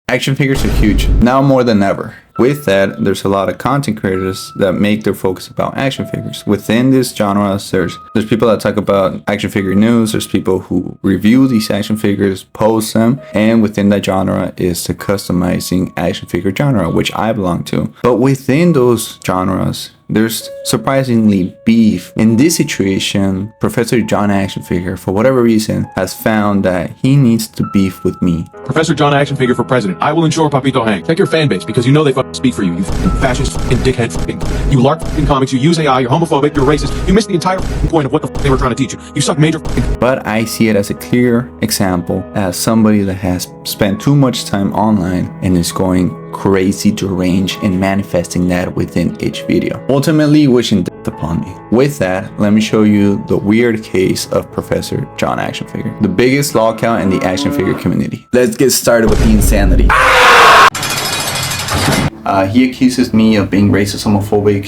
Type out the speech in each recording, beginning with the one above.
Action figures are huge, now more than ever. With that, there's a lot of content creators that make their focus about action figures. Within this genre, there's people that talk about action figure news, there's people who review these action figures, post them, and within that genre is the customizing action figure genre, which I belong to. But within those genres, there's surprisingly beef. In this situation, Professor John Action Figure, for whatever reason, has found that he needs to beef with me. Professor John Action Figure for president. I will ensure Papito hang. Check your fan base because you know they fucking speak for you. You fucking fascist, fucking dickhead, fucking. You lark fucking comics. You use AI. You're homophobic. You're racist. You missed the entire fucking point of what the fuck they were trying to teach you. You suck major fucking. But I see it as a clear example as somebody that has spent too much time online and is going crazy, deranged, and manifesting that within each video, ultimately wishing death upon me. With that, let me show you the weird case of Professor John Action Figure, the biggest lol count in the action figure community. Let's get started with the insanity. He accuses me of being racist, homophobic,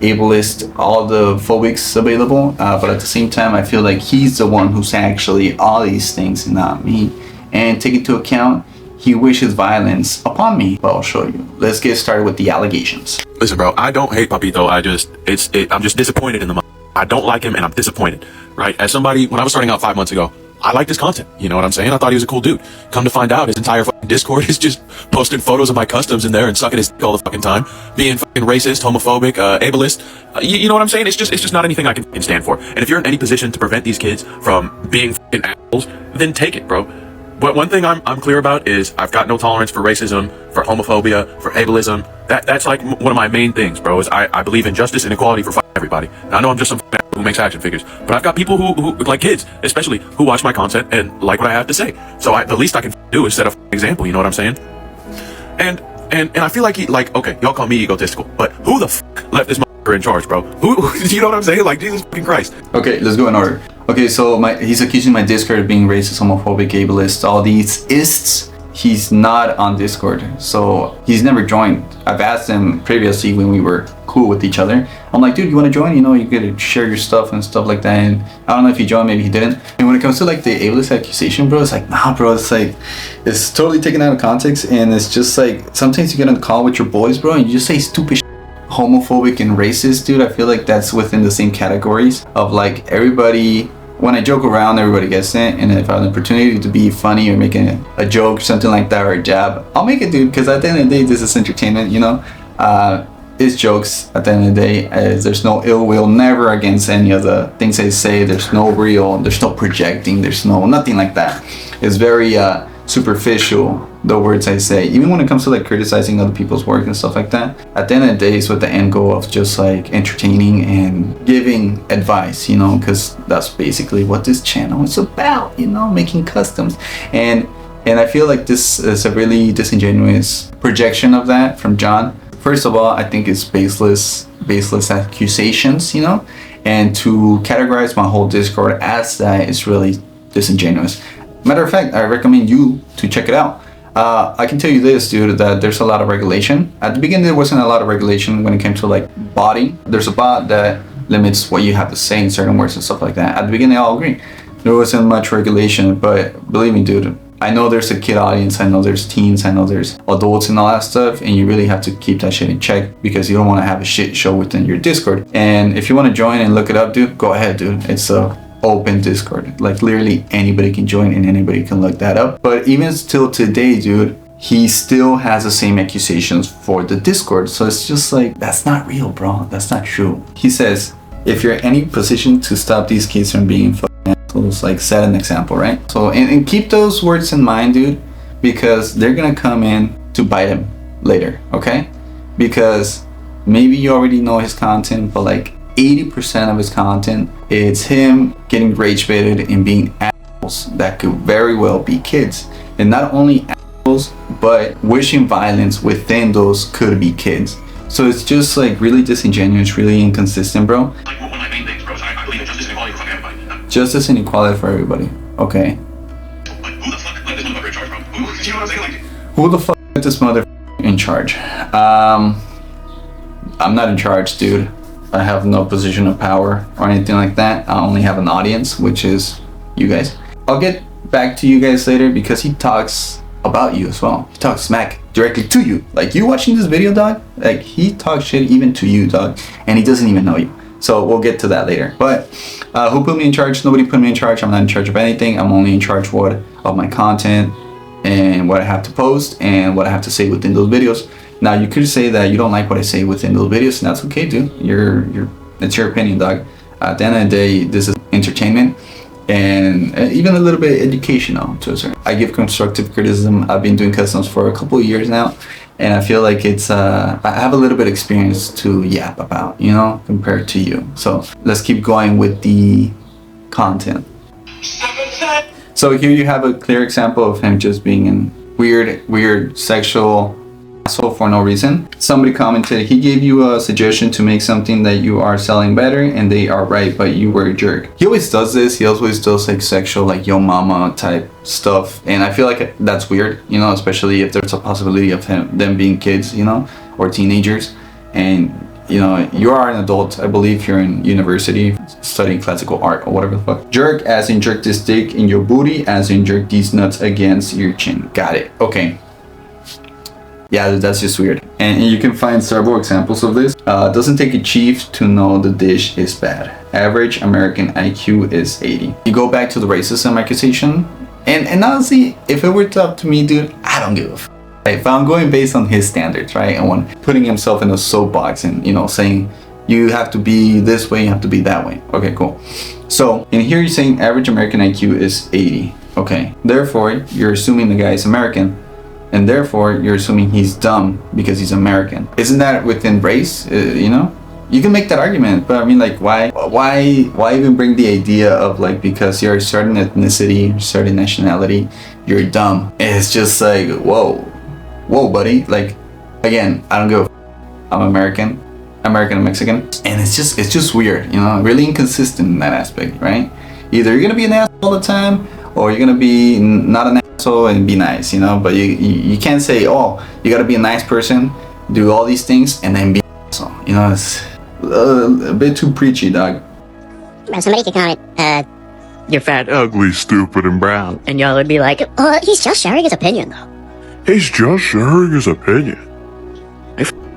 ableist, all the phobics available, but at the same time I feel like he's the one who's actually all these things and not me. And take into account, he wishes violence upon me, but I'll show you. Let's get started with the allegations. Listen, bro, I don't hate Papito. I'm just disappointed in the. I don't like him, and I'm disappointed. Right? As somebody, when I was starting out 5 months ago, I liked his content. You know what I'm saying? I thought he was a cool dude. Come to find out, his entire fucking Discord is just posting photos of my customs in there and sucking his dick all the fucking time, being fucking racist, homophobic, ableist. You know what I'm saying? It's just not anything I can stand for. And if you're in any position to prevent these kids from being fucking assholes, then take it, bro. But one thing I'm clear about is I've got no tolerance for racism, for homophobia, for ableism. That's like one of my main things, bro, is I believe in justice and equality for everybody. Now, I know I'm just some who makes action figures, but I've got people who like kids, especially, who watch my content and like what I have to say. So the least I can do is set an example, you know what I'm saying? And I feel like, okay, y'all call me egotistical, but who the f left this motherfucker in charge, bro? Who, you know what I'm saying? Like, Jesus fucking Christ. Okay, let's go in order. Okay, so he's accusing my Discord of being racist, homophobic, ableist, all these ists. He's not on Discord, so he's never joined. I've asked him previously when we were cool with each other. I'm like, dude, you want to join? You know, you get to share your stuff and stuff like that. And I don't know if he joined, maybe he didn't. And when it comes to like the ableist accusation, bro, it's like, nah, bro, it's like, it's totally taken out of context. And it's just like, sometimes you get on a call with your boys, bro, and you just say stupid shit. Homophobic and racist, dude. I feel like that's within the same categories of like everybody. When I joke around, everybody gets it, and if I have an opportunity to be funny or making a joke, something like that, or a jab, I'll make it, dude, because at the end of the day, this is entertainment, you know? It's jokes at the end of the day, as there's no ill will, never against any of the things I say, there's no projecting, there's nothing like that. It's very superficial, the words I say, even when it comes to like criticizing other people's work and stuff like that. At the end of the day, it's with the end goal of just like entertaining and giving advice, you know, because that's basically what this channel is about, you know, making customs. And I feel like this is a really disingenuous projection of that from John. First of all, I think it's baseless accusations, you know, and to categorize my whole Discord as that is really disingenuous. Matter of fact, I recommend you to check it out. I can tell you this, dude, that there's a lot of regulation. At the beginning, there wasn't a lot of regulation when it came to like botting. There's a bot that limits what you have to say in certain words and stuff like that. At the beginning, I all agree. There wasn't much regulation, but believe me, dude, I know there's a kid audience, I know there's teens, I know there's adults and all that stuff, and you really have to keep that shit in check because you don't want to have a shit show within your Discord. And if you want to join and look it up, dude, go ahead, dude. It's a open Discord, like literally anybody can join and anybody can look that up. But even still today, dude, he still has the same accusations for the Discord. So it's just like, that's not real, bro. That's not true. He says, if you're in any position to stop these kids from being fucking assholes, like set an example, right? So and keep those words in mind, dude, because they're gonna come in to bite him later, okay? Because maybe you already know his content, but like 80% of his content, it's him getting rage baited and being assholes that could very well be kids. And not only assholes, but wishing violence within those could be kids. So it's just like really disingenuous, really inconsistent, bro. Like one of my main things, bro, is I believe in justice and equality for everybody. Justice and equality for everybody. Okay. Like, who the fuck let this motherfucker in charge, bro? You know what I'm saying? Like, who the fuck let this motherfucker in charge? I'm not in charge, dude. I have no position of power or anything like that. I only have an audience, which is you guys. I'll get back to you guys later because he talks about you as well. He talks smack directly to you. Like, you watching this video, dog, like, he talks shit even to you, dog, and he doesn't even know you. So we'll get to that later. But who put me in charge? Nobody put me in charge. I'm not in charge of anything. I'm only in charge of my content and what I have to post and what I have to say within those videos. Now, you could say that you don't like what I say within those videos, and that's okay, dude. It's your opinion, dog. At the end of the day, this is entertainment and even a little bit educational to a certain. I give constructive criticism. I've been doing customs for a couple of years now, and I feel like it's I have a little bit of experience to yap about, you know, compared to you. So let's keep going with the content. So here you have a clear example of him just being in weird sexual asshole for no reason. Somebody commented, he gave you a suggestion to make something that you are selling better, and they are right, but you were a jerk. He always does this. He always does like sexual, like yo mama type stuff, and I feel like that's weird, you know, especially if there's a possibility of them being kids, you know, or teenagers. And you know, you are an adult. I believe you're in university studying classical art or whatever the fuck. Jerk as in jerk this dick in your booty, as in jerk these nuts against your chin. Got it. Okay. Yeah, that's just weird. And you can find several examples of this. Doesn't take a chief to know the dish is bad. Average American IQ is 80. You go back to the racism accusation. And honestly, if it were up to me, dude, I don't give a f. If I'm going based on his standards, right? And when putting himself in a soapbox and, you know, saying you have to be this way, you have to be that way. Okay, cool. So in here you're saying average American IQ is 80. Okay. Therefore, you're assuming the guy is American. And therefore, you're assuming he's dumb because he's American. Isn't that within race? You know, you can make that argument, but I mean, like, why even bring the idea of like because you're a certain ethnicity, certain nationality, you're dumb? It's just like, whoa, buddy. Like, again, I don't go. I'm American and Mexican, and it's just weird, you know, really inconsistent in that aspect, right? Either you're gonna be an asshole all the time, or you're gonna be not an asshole and be nice, you know. But you can't say, oh, you gotta be a nice person, do all these things, and then be an asshole. You know, it's a bit too preachy, dog. Somebody could comment, You're fat, Ugly, stupid, and brown. and y'all would be like, he's just sharing his opinion, though. He's just sharing his opinion.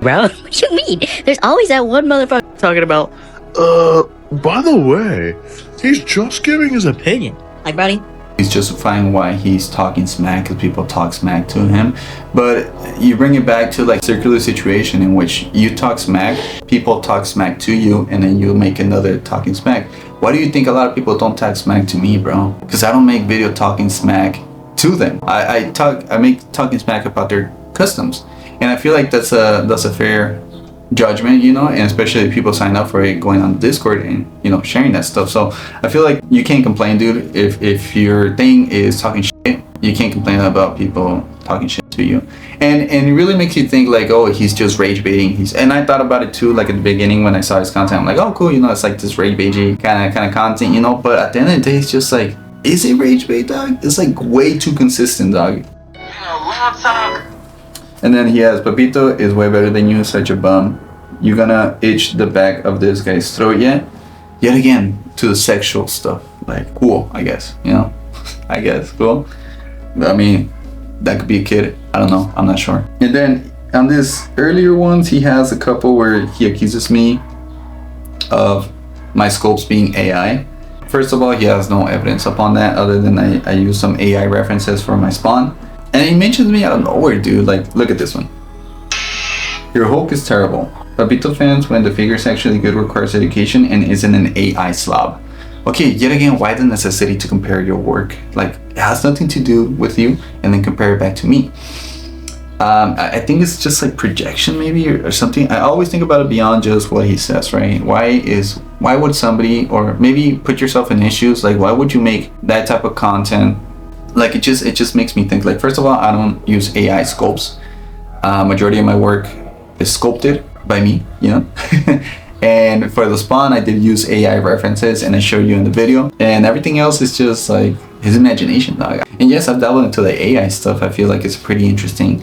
bro, what you mean? There's always that one motherfucker talking about, By the way, he's just giving his opinion. like, buddy, He's justifying why he's talking smack because people talk smack to him. But you bring it back to like circular situation in which you talk smack, people talk smack to you, and then you make another talking smack. Why do you think a lot of people don't talk smack to me, bro? Because I don't make video talking smack to them. I make talking smack about their customs, and I feel like that's a fair judgment, you know, and especially if people sign up for it, going on Discord and, you know, sharing that stuff. So I feel like you can't complain, dude. If your thing is talking shit, you can't complain about people talking shit to you. And it really makes you think like, oh, he's just rage baiting. And I thought about it too, like at the beginning when I saw his content. I'm like, oh, cool, you know, it's like this rage baiting kind of content, you know. But at the end of the day, it's just like, is it rage bait, dog? It's like way too consistent, dog. And then he has, Papito is way better than you, such a bum. You gonna itch the back of this guy's throat yet? Yet again, to the sexual stuff. Like, cool, I guess, you know? I guess, cool. I mean, that could be a kid. I don't know, I'm not sure. And then on this earlier ones, he has a couple where he accuses me of my scopes being AI. First of all, he has no evidence upon that other than I use some AI references for my spawn. And he mentions me out of nowhere, dude. Like, look at this one. Your Hulk is terrible. Papito fans, when the figure is actually good, requires education and isn't an AI slob. Okay, yet again, why the necessity to compare your work? Like, it has nothing to do with you, and then compare it back to me. I think it's just like projection maybe or something. I always think about it beyond just what he says, right? Why would somebody, or maybe put yourself in issues, like why would you make that type of content? Like it just makes me think, like, first of all, I don't use AI scopes. Majority of my work is sculpted by me, you know. And for the spawn, I did use AI references, and I showed you in the video, and everything else is just like his imagination, dog. And yes, I've dabbled into the AI stuff. I feel like it's pretty interesting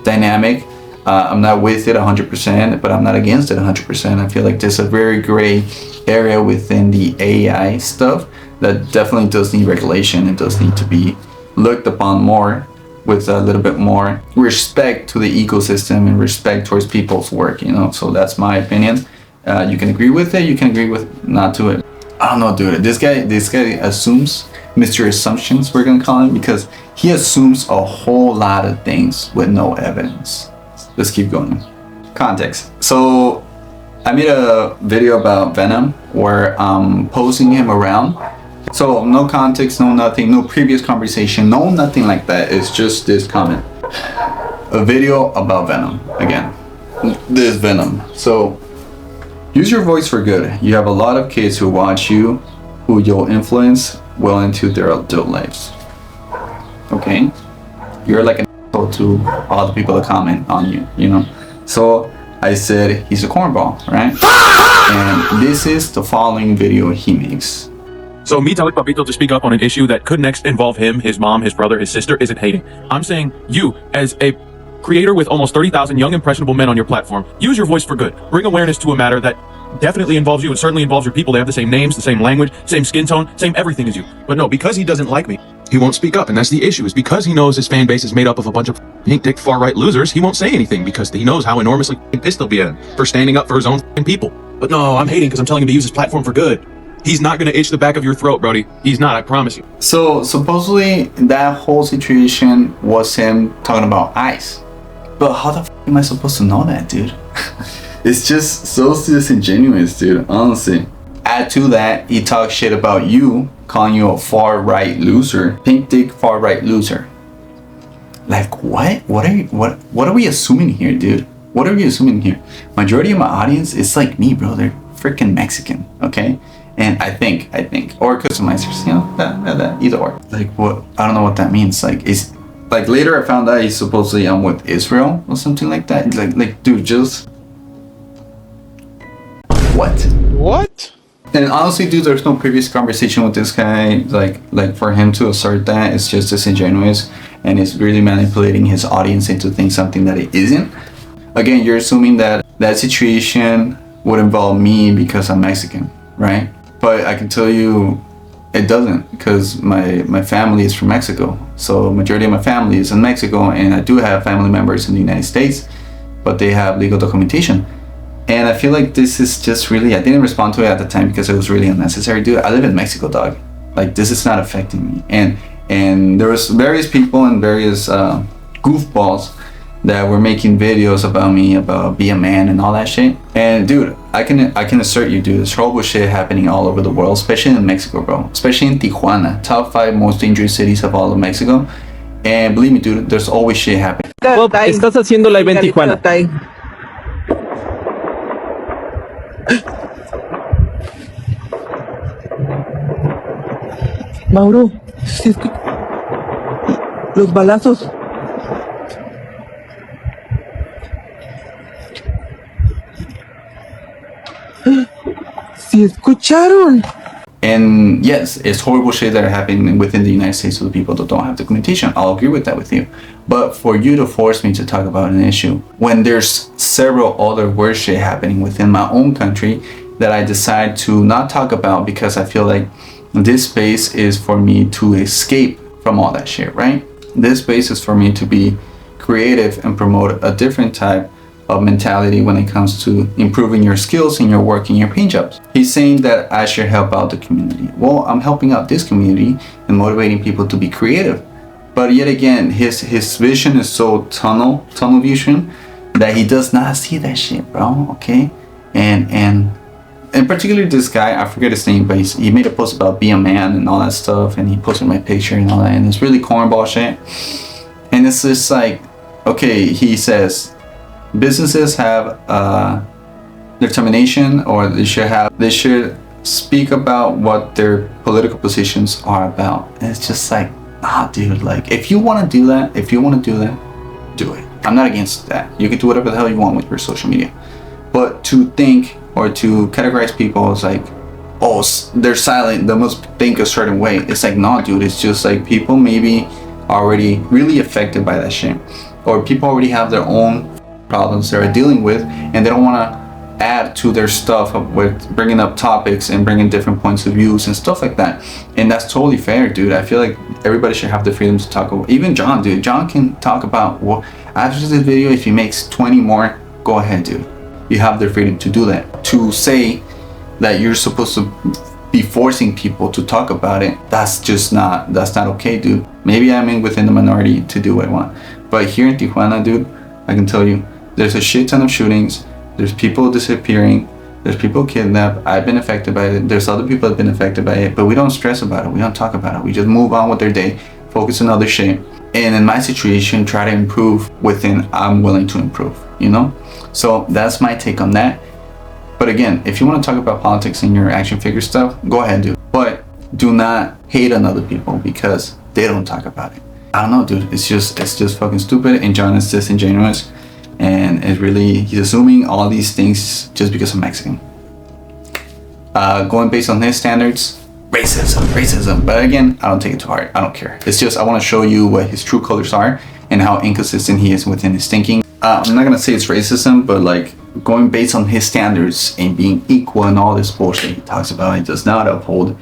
dynamic. I'm not with it 100%, but I'm not against it 100%. I feel like there's a very gray area within the AI stuff that definitely does need regulation and does need to be looked upon more with a little bit more respect to the ecosystem and respect towards people's work, you know. So that's my opinion. You can agree with it, you can agree with not to it. I don't know, dude. This guy assumes, Mr. Assumptions, we're gonna call him, because he assumes a whole lot of things with no evidence. Let's keep going. Context. So I made a video about Venom where I'm posing him around. So no context, no nothing, no previous conversation, no nothing like that. It's just this comment. A video about Venom. Again, this Venom. So use your voice for good. You have a lot of kids who watch you, who you'll influence well into their adult lives. Okay? You're like an asshole to all the people that comment on you, you know? So I said he's a cornball, right? And this is the following video he makes. So me telling Papito to speak up on an issue that could next involve him, his mom, his brother, his sister isn't hating. I'm saying you, as a creator with almost 30,000 young impressionable men on your platform, use your voice for good. Bring awareness to a matter that definitely involves you and certainly involves your people. They have the same names, the same language, same skin tone, same everything as you. But no, because he doesn't like me, he won't speak up, and that's the issue. Is because he knows his fan base is made up of a bunch of pink dick far right losers, he won't say anything because he knows how enormously pissed they'll be at him for standing up for his own people. But no, I'm hating because I'm telling him to use his platform for good. He's not gonna itch the back of your throat, Brody. He's not, I promise you. So supposedly that whole situation was him talking about ice. But how the f am I supposed to know that, dude? It's just so disingenuous, dude, honestly. Add to that, he talks shit about you, calling you a far right loser, pink dick far right loser. Like what? What are we assuming here, dude? What are we assuming here? Majority of my audience is like me, bro. They're freaking Mexican, okay? And I think, or customizers, you know, that either or. Like what? I don't know what that means. Like is, like later I found out he's supposedly with Israel or something like that. Like dude, just what? What? And honestly, dude, there's no previous conversation with this guy. Like for him to assert that, it's just disingenuous, and it's really manipulating his audience into thinking something that it isn't. Again, you're assuming that that situation would involve me because I'm Mexican, right? But I can tell you it doesn't, because my family is from Mexico. So majority of my family is in Mexico, and I do have family members in the United States, but they have legal documentation. And I feel like this is just really, I didn't respond to it at the time because it was really unnecessary, dude. I live in Mexico, dog. Like this is not affecting me. And there was various people and various goofballs that were making videos about me, about be a man and all that shit. And dude, I can assert you, dude, there's horrible shit happening all over the world, especially in Mexico, bro. Especially in Tijuana, top 5 most dangerous cities of all of Mexico. And believe me, dude, there's always shit happening. Bob, estás haciendo live en Tijuana. Mauro, ¿sí los balazos? ¿Sí escucharon? And yes, it's horrible shit that are happening within the United States to the people that don't have documentation. I'll agree with that with you. But for you to force me to talk about an issue when there's several other worse shit happening within my own country that I decide to not talk about because I feel like this space is for me to escape from all that shit, right? This space is for me to be creative and promote a different type of mentality when it comes to improving your skills in your work in your paint jobs. He's saying that I should help out the community. Well, I'm helping out this community and motivating people to be creative. But yet again, his vision is so tunnel vision that he does not see that shit, bro. Okay, and particularly this guy, I forget his name, but he made a post about be a man and all that stuff, and he posted my picture and all that, and it's really cornball shit. And it's just like, okay, he says businesses have determination, or they should speak about what their political positions are about. And it's just like, nah, dude, like if you want to do that, do it. I'm not against that. You can do whatever the hell you want with your social media. But to think or to categorize people as like, oh, they're silent, they must think a certain way. It's like, no, dude, it's just like people maybe already really affected by that shit. Or people already have their own problems they're dealing with, and they don't want to add to their stuff with bringing up topics and bringing different points of views and stuff like that. And that's totally fair, dude. I feel like everybody should have the freedom to talk about. Even John, dude. John can talk about, well, after this video, if he makes 20 more, go ahead, dude. You have the freedom to do that. To say that you're supposed to be forcing people to talk about it, that's not okay, dude. Maybe I'm within the minority to do what I want. But here in Tijuana, dude, I can tell you, there's a shit ton of shootings. There's people disappearing. There's people kidnapped. I've been affected by it. There's other people that have been affected by it. But we don't stress about it. We don't talk about it. We just move on with their day, focus on other shit. And in my situation, try to improve within I'm willing to improve, you know? So that's my take on that. But again, if you want to talk about politics and your action figure stuff, go ahead, dude. But do not hate on other people because they don't talk about it. I don't know, dude. It's just fucking stupid. And John is disingenuous. And he's assuming all these things just because I'm Mexican. Going based on his standards, racism. But again, I don't take it to heart. I don't care. It's just I want to show you what his true colors are and how inconsistent he is within his thinking. I'm not gonna say it's racism, but like going based on his standards and being equal and all this bullshit he talks about, he does not uphold.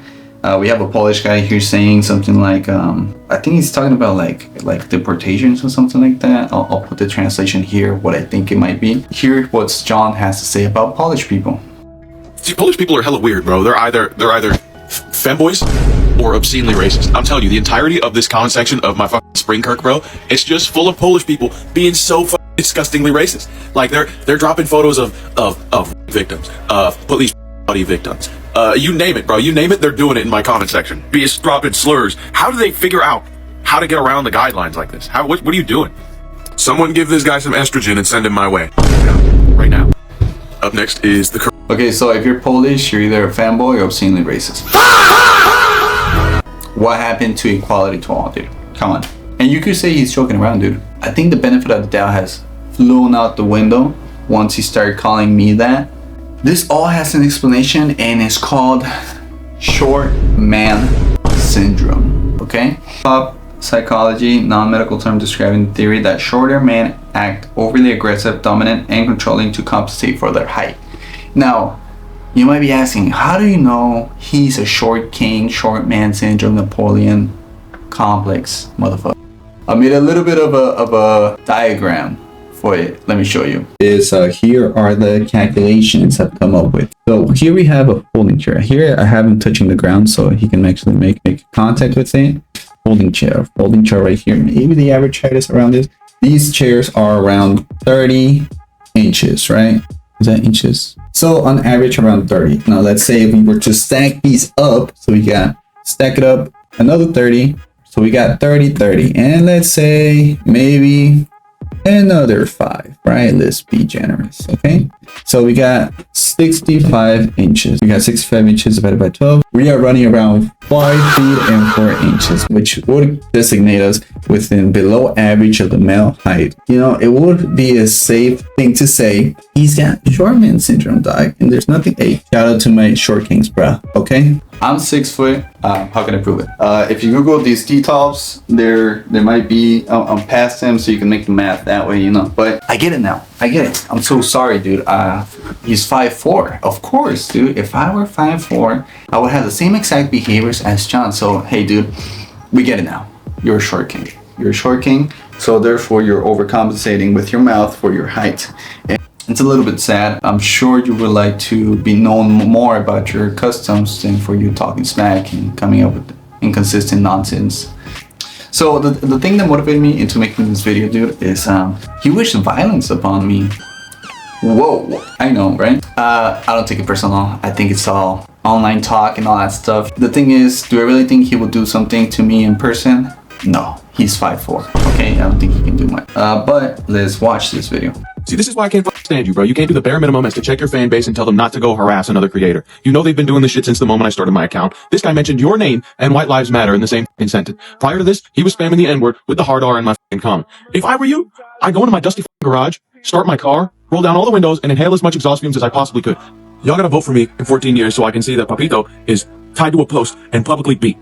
We have a Polish guy here saying something like, I think he's talking about like deportations or something like that. I'll put the translation here, what I think it might be. Hear what John has to say about Polish people. See, Polish people are hella weird, bro. They're either femboys or obscenely racist. I'm telling you, the entirety of this comment section of my fucking Springkirk, bro, it's just full of Polish people being so fucking disgustingly racist. Like they're dropping photos of victims, police body victims. You name it, bro. You name it, they're doing it in my comment section. Be dropping slurs. How do they figure out how to get around the guidelines like this? What are you doing? Someone give this guy some estrogen and send him my way. Right now. Up next is the... Okay, so if you're Polish, you're either a fanboy or obscenely racist. What happened to equality to all, dude? Come on. And you could say he's joking around, dude. I think the benefit of the doubt has flown out the window once he started calling me that. This all has an explanation and it's called short man syndrome, okay? Pop psychology, non-medical term describing the theory that shorter men act overly aggressive, dominant, and controlling to compensate for their height. Now, you might be asking, how do you know he's a short king, short man syndrome, Napoleon complex motherfucker? I made a little bit of a diagram for it. Let me show you. Here are the calculations I've come up with. So here we have a folding chair. Here I have him touching the ground so he can actually make contact with it. Folding chair right here. Maybe the average height is around this. These chairs are around 30 inches, right? Is that inches? So on average around 30. Now let's say if we were to stack these up, so we got stack it up another 30. So we got 30, and let's say maybe another 5, right? Let's be generous, okay? So we got 65 inches. We got 65 inches divided by 12. We are running around 5 feet and 4 inches, which would designate us within below average of the male height. You know, it would be a safe thing to say he's got short man syndrome, dog, and there's nothing. Hey, shout out to my short kings, bro, okay? I'm 6 foot. How can I prove it? If you Google these details, there might be. I'm past him, so you can make the math that way, you know. But I get it now. I get it. I'm so sorry, dude. He's 5'4". Of course, dude. If I were 5'4", I would have the same exact behaviors as John. So hey, dude, we get it now. You're a short king. You're a short king. So therefore, you're overcompensating with your mouth for your height. And it's a little bit sad. I'm sure you would like to be known more about your customs than for you talking smack and coming up with inconsistent nonsense. So the thing that motivated me into making this video, dude, is he wished violence upon me. Whoa, I know, right? I don't take it personal. I think it's all online talk and all that stuff. The thing is, do I really think he will do something to me in person? No, he's 5'4". Okay, I don't think he can do much. But let's watch this video. See, this is why I can't stand you, bro. You can't do the bare minimum as to check your fan base and tell them not to go harass another creator. You know they've been doing this shit since the moment I started my account. This guy mentioned your name and White Lives Matter in the same sentence. Prior to this, he was spamming the N-word with the hard R in my comment. If I were you, I'd go into my dusty garage, start my car, roll down all the windows, and inhale as much exhaust fumes as I possibly could. Y'all gotta vote for me in 14 years so I can see that Papito is tied to a post and publicly beat.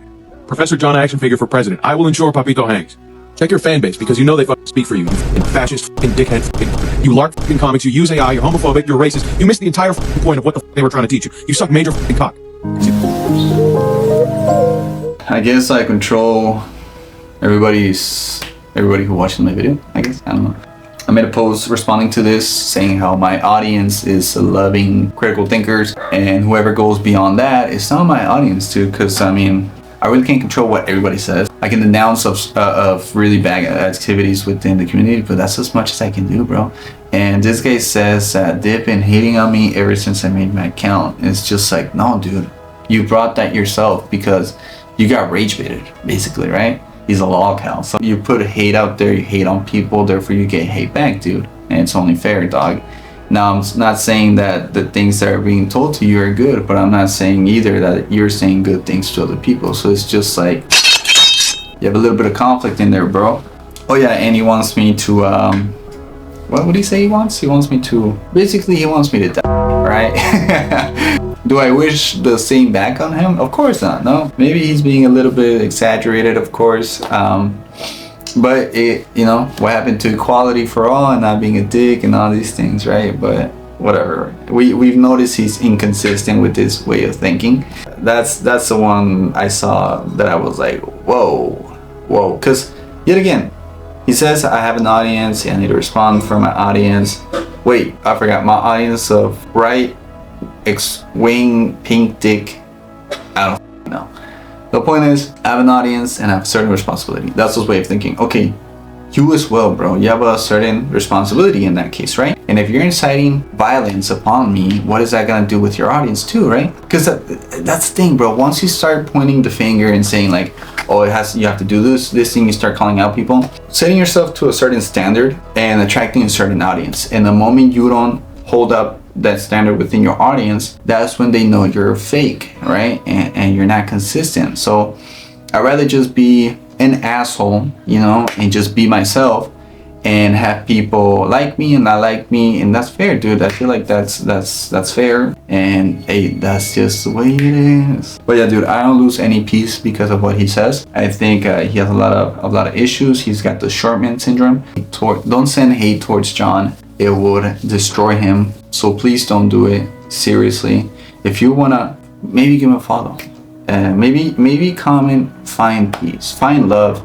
Professor John Action Figure for president. I will ensure Papito hangs. Check your fan base, because you know they fucking speak for you. You fascist, dickhead, you lark comics, you use AI, you're homophobic, you're racist. You missed the entire point of what the they were trying to teach you. You suck major cock. I guess I control everybody who watches my video, I guess. I don't know. I made a post responding to this saying how my audience is loving critical thinkers, and whoever goes beyond that is not my audience too, because I mean, I really can't control what everybody says. I can denounce of really bad activities within the community, but that's as much as I can do, bro. And this guy says that they've been hating on me ever since I made my account. And it's just like, no, dude, you brought that yourself because you got rage baited, basically, right? He's a log house. So you put hate out there, you hate on people, therefore you get hate back, dude. And it's only fair, dog. Now, I'm not saying that the things that are being told to you are good, but I'm not saying either that you're saying good things to other people. So it's just like, you have a little bit of conflict in there, bro. Oh yeah, and he wants me to, what would he say he wants? He wants me to, basically he wants me to die, right? Do I wish the same back on him? Of course not, no. Maybe he's being a little bit exaggerated, of course. But it, you know, what happened to equality for all and not being a dick and all these things, right? But whatever. We've noticed he's inconsistent with his way of thinking. That's the one I saw that I was like, whoa. Because yet again, he says I have an audience, I need to respond for my audience. Wait, I forgot my audience of right X-wing pink dick. I don't know. The point is, I have an audience and I have a certain responsibility. That's his way of thinking. Okay, you as well, bro. You have a certain responsibility in that case, right? And if you're inciting violence upon me, what is that gonna do with your audience too, right? Because that's the thing, bro. Once you start pointing the finger and saying like, oh, you have to do this thing, you start calling out people, setting yourself to a certain standard and attracting a certain audience. And the moment you don't hold up that standard within your audience, that's when they know you're fake, right? And you're not consistent. So I'd rather just be an asshole, you know, and just be myself and have people like me and not like me, and that's fair, dude. I feel like that's fair, and hey, that's just the way it is. But yeah, dude, I don't lose any peace because of what he says. I think he has a lot of issues. He's got the short man syndrome. Don't send hate towards John. It would destroy him. So please don't do it. Seriously. If you wanna, maybe give him a follow. Maybe comment, find peace, find love,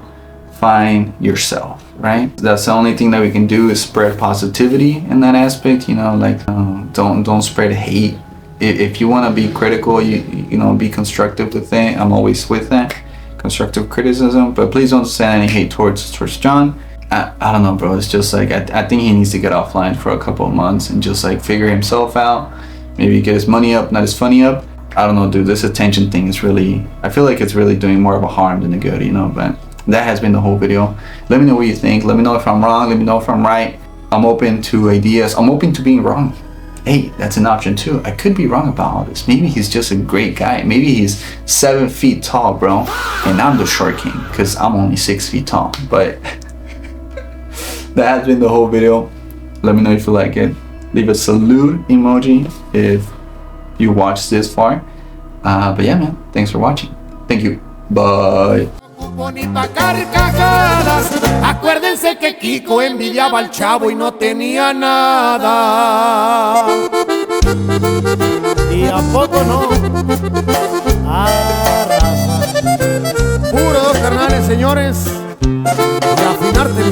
find yourself, right? That's the only thing that we can do is spread positivity in that aspect. You know, like don't spread hate. If you wanna be critical, you know, be constructive with it. I'm always with that. Constructive criticism, but please don't send any hate towards John. I don't know, bro. It's just like I think he needs to get offline for a couple of months and just like figure himself out. Maybe get his money up, not his funny up. I don't know, dude. This attention thing is really, I feel like it's really doing more of a harm than a good, you know. But that has been the whole video. Let me know what you think. Let me know if I'm wrong. Let me know if I'm right. I'm open to ideas. I'm open to being wrong. Hey, that's an option too. I could be wrong about all this. Maybe he's just a great guy. Maybe he's 7 feet tall, bro, and I'm the short king because I'm only 6 feet tall. But that has been the whole video. Let me know if you like it. Leave a salute emoji if you watched this far. But yeah, man, thanks for watching. Thank you. Bye. Acuérdense que Kiko envidiaba al chavo y no tenía nada. Y a poco no. Puro carnales, señores. Y afinarte,